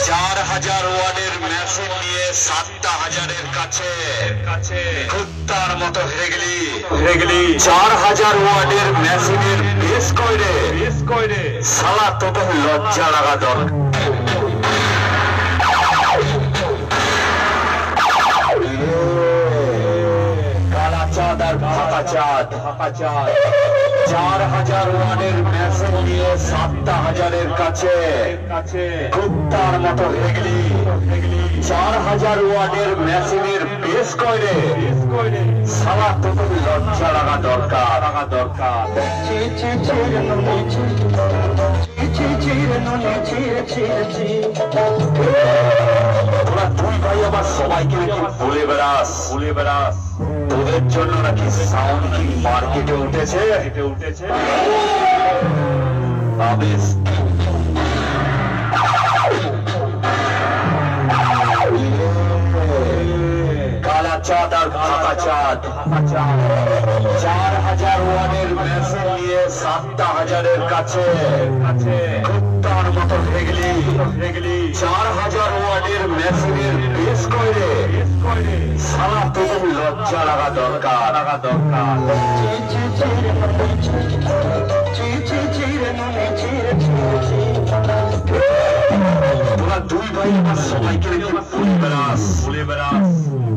4000 ওয়াটের মেশিন নিয়ে 7000-এর কাছে কুত্তার মতো হেরে গেলি 4000 ওয়াটের মেশিনের বেশ কইরে শালা তোকে লজ্জা লাগা দরকার। কালা চাঁদ আর ফাঁকা চাঁদ 4000 ওয়াটের মেশিন নিয়ে 7000-এর কাছে কুত্তার মতো হেরে গেলি 4000 ওয়াটের মেশিনের বেশ কইরে শালা তোকে লজ্জা লাগা দরকার। তোরা দুই ভাই আবার সবাইকে নাকি বলে বেড়াস তোদের জন্য নাকি সাউন্ড কি মার্কেটে উঠেছে। আবেশ কালা চাঁদ আর ফাঁকা চাঁদ 4000 ওয়াটের মেশিন নিয়ে 7000-এর কাছে কুত্তার মতো হেরে গেলি 4000 ওয়াটের মেশিনের বেশ কইরে শালা তোকে লজ্জা লাগা দরকার। তোরা দুই ভাই আবার সবাইকে নাকি বলে বেড়াস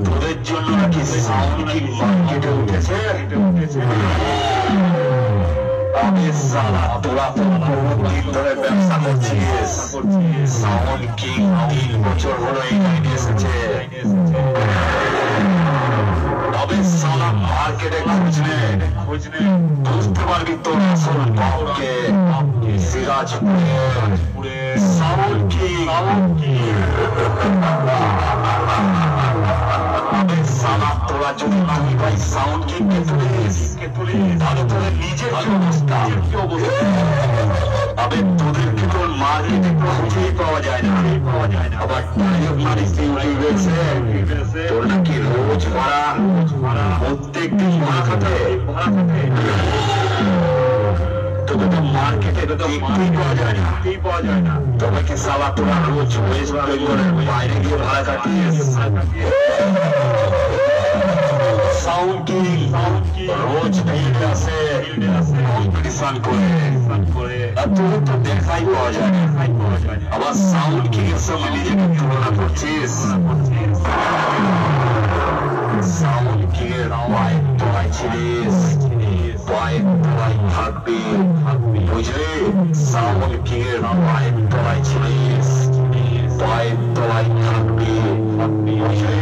তোদের জন্য নাকি সাউন্ড কি মার্কেটে উঠেছে। আমি শালা তোরা তো বহুদিন ধরে ব্যবসা করছিস। সাউন্ড কিং 3 বছর হলো এই লাইনে এসেছে। তবে শালা মার্কেটে খুঁজলে বুঝতে পারবি তোর আসল বাপকে। সিরাজপুরে সাউন্ড কিং শালা তোরা যদি তুই ভাই সাউন্ড কিংকে তুলিস তাহলে তোদের নিজের কি অবস্থা। তবে তোদেরকে তোর মার্কেটে খুঁজেই পাওয়া যায় না। আবার তোর নাকি রোজ ভাড়া প্রত্যেক দিন ভাড়া খাটে তোকে তো মার্কেটে দেখতেই পাওয়া যায় না। তবে কি শালা তোরা রোজ ওয়েস্ট বেঙ্গলের বাইরে গিয়ে ভাড়া কাটিস। সাউন্ড কিং রোজ ফিল্ডে আসে কম্পিটিশন করে আর তোর তো দেখাই পাওয়া যায় না। আবার সাউন্ড কিং এর সঙ্গে নিজেকে তুলনা করছিস। সাউন্ড কিং এর পায়ের তলায় ছিলিস, পায়ের তলায় থাকবি বুঝলি। সাউন্ড কিং এর পায়ের তলায় ছিলিস, পায়ের তলায় থাকবি বুঝলি।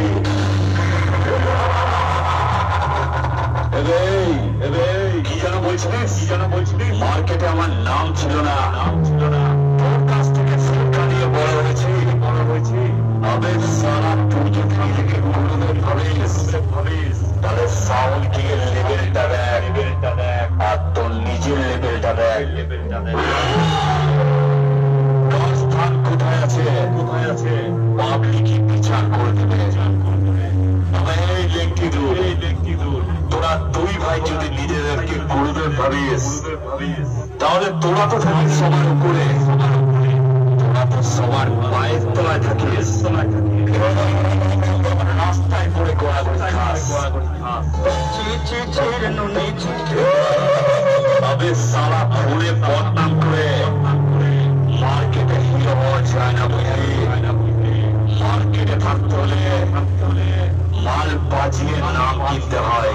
কি যেন বলছিলিস মার্কেটে আমার নাম ছিল না। তোর কাছ থেকে শিক্ষা নিয়ে বড় হয়েছি। তবে সারা তুই যদি নিজেকে গুরুদেব ভাবিস তাহলে সাউন্ড কিং এর লেভেলটা দেখ আর তোর নিজের লেভেলটা দেখ। স্থান কোথায় আছে পাবলিকই বিচার করে দেবে। এই লেংটি দূর তোরা দুই ভাই যদি নিজেদেরকে গুরুদেব ভাবিস তাহলে তোরা তো থাকিস সবার উপরে, তোরা তো সবার পায়ের তলায় থাকিস। রাস্তায় পড়ে গোড়াগড়ি খাস। তবে সারা ভুলে বদনাম করে মার্কেটে হিরো হওয়া যায় না বুঝলি। মার্কেটে থাকতে হলে মাল বাজিয়ে নাম কিনতে হয়।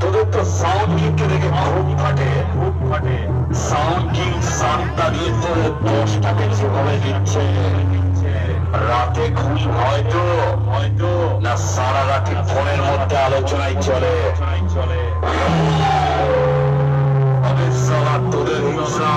তোদের তো সাউন্ড কিংকে দেখে খুব ফাটে। সাউন্ড কিং 7 তারিখে তোদের 10 টাকা যেভাবে দিচ্ছে রাতে ঘুম হয়তো না সারা রাতে ফোনের মধ্যে আলোচনায় চলে। তবে সারা তোদের হিংসা